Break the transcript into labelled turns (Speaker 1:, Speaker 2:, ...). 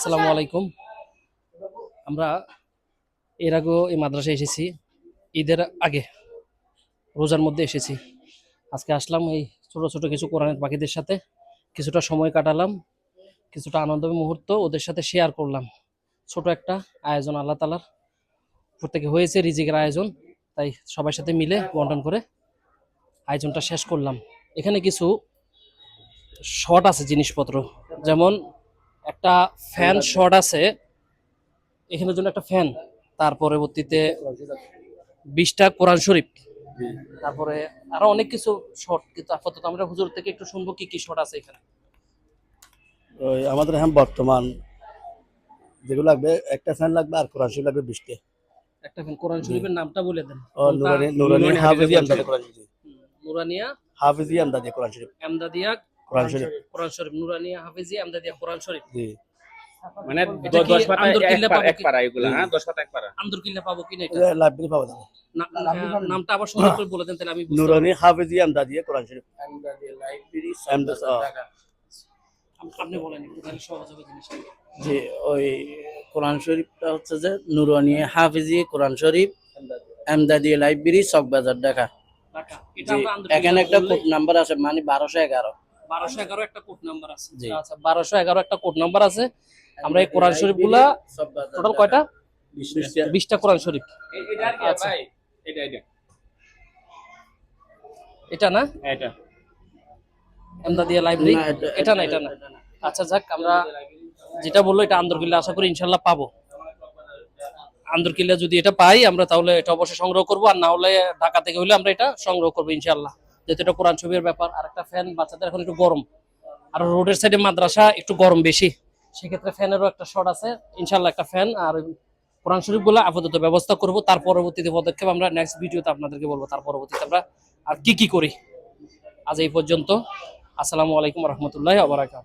Speaker 1: আসসালামু আলাইকুম। আমরা এর আগেও এই মাদ্রাসায় এসেছি, ঈদের আগে রোজার মধ্যে এসেছি। আজকে আসলাম এই ছোট ছোট কিছু কোরআনের পাখিদের সাথে কিছুটা সময় কাটালাম, কিছুটা আনন্দের মুহূর্ত ওদের সাথে শেয়ার করলাম। ছোট একটা আয়োজন আল্লাহ তাআলার উপর থেকে হয়েছে, রিজিকের আয়োজন। তাই সবার সাথে মিলে বন্টন করে আয়োজনটা শেষ করলাম। এখানে কিছু শর্ট আছে জিনিসপত্র, যেমন একটা ফ্যান শর্ট আছে, এখানের জন্য একটা ফ্যান, তার পরবর্তীতে 20টা কোরআন শরীফ, তারপরে আরো অনেক কিছু শর্ট, কিন্তু আপাতত আমরা হুজুর থেকে একটু শুনবো কি কি শর্ট আছে এখানে।
Speaker 2: ওই আমাদের এখন বর্তমান যেগুলো লাগবে, একটা ফ্যান লাগবে আর কোরআন শরীফ লাগবে 20টা।
Speaker 1: একটা ফ্যান, কোরআন শরীফের নামটা বলে দেন।
Speaker 2: ও নুরানি নুরানি হাফিজি আমদাদি কোরআন শরীফ।
Speaker 1: নুরানিয়া
Speaker 2: হাফিজি আমদাদি কোরআন শরীফ।
Speaker 1: আমদাদিয়া
Speaker 2: কোরআন শরীফ।
Speaker 1: কোরআন শরীফ, নুরানিয়া হাফিজি আমদাদিয়া কোরআন শরীফ।
Speaker 2: জি।
Speaker 3: মানে
Speaker 1: এটা কি
Speaker 3: 10 পাতা
Speaker 1: আন্দর কিল্লা পাবো
Speaker 3: এক পারা এগুলা, হ্যাঁ 10 পাতা এক পারা।
Speaker 1: আন্দর কিল্লা পাবো কিনা এটা?
Speaker 2: এটা লাইব্রেরি পাওয়া যাবে।
Speaker 1: নামটা আবার সুন্দর করে বলে দেন, তাহলে আমি বুঝতে পারবো।
Speaker 2: নুরানি হাফিজি আমদাদি কোরআন শরীফ।
Speaker 1: আপনি বলেন একটু, তাহলে সহজ হবে জিনিসটা।
Speaker 4: জি, ওই কোরআন শরীফটা হচ্ছে যে নুরানি হাফিজি কোরআন শরীফ এমদাদি লাইব্রেরি চকবাজার ঢাকা।
Speaker 1: টাকা এটা
Speaker 4: জি,
Speaker 1: আমরা আন্দর
Speaker 4: এখানে
Speaker 1: কিল্লা
Speaker 4: একটা
Speaker 1: বললেই-
Speaker 4: কোড নাম্বার আছে, মানে 1211।
Speaker 1: 1211 একটা কোড নাম্বার আছে।
Speaker 4: জি।
Speaker 1: আচ্ছা, 1211 একটা কোড নাম্বার আছে। আমরা এই কোরআন শরীফগুলা টোটাল কয়টা? 20টা কোরআন শরীফ।
Speaker 3: এটা আর কি
Speaker 1: আচ্ছা।
Speaker 3: ভাই? এটা
Speaker 1: এটা না
Speaker 3: এটা
Speaker 1: এমদাদিয়া লাইব্রেরি?
Speaker 4: না,
Speaker 1: এটা না, এটা না। আচ্ছা যাক, আমরা যেটা বললো এটা আন্দরকিল্লা আশা করি ইনশাল্লাহ পাবো। আন্দরকিল্লা যদি এটা পাই আমরা, তাহলে এটা অবশ্যই সংগ্রহ করবো, আর না হলে ঢাকা থেকে হলে আমরা এটা সংগ্রহ করবো ইনশাল্লাহ, যেহেতু এটা কোরআন শরীফের ব্যাপার। আর একটা ফ্যান, বাচ্চাদের এখন একটু গরম, আর রোডের সাইডে মাদ্রাসা, একটু গরম বেশি, সেক্ষেত্রে ফ্যানেরও একটা শর্ট আছে। ইনশাল্লাহ একটা ফ্যান আর কোরআন শরীফ গুলো আপাতত ব্যবস্থা করব, তার পরবর্তীতে পদক্ষেপ আমরা নেক্সট ভিডিওতে আপনাদেরকে বলবো, তার পরবর্তীতে আমরা আর কি কি করি। আজ এই পর্যন্ত। আসসালামু আলাইকুম রহমতুল্লাহ ওয়া বারাকাতুহু।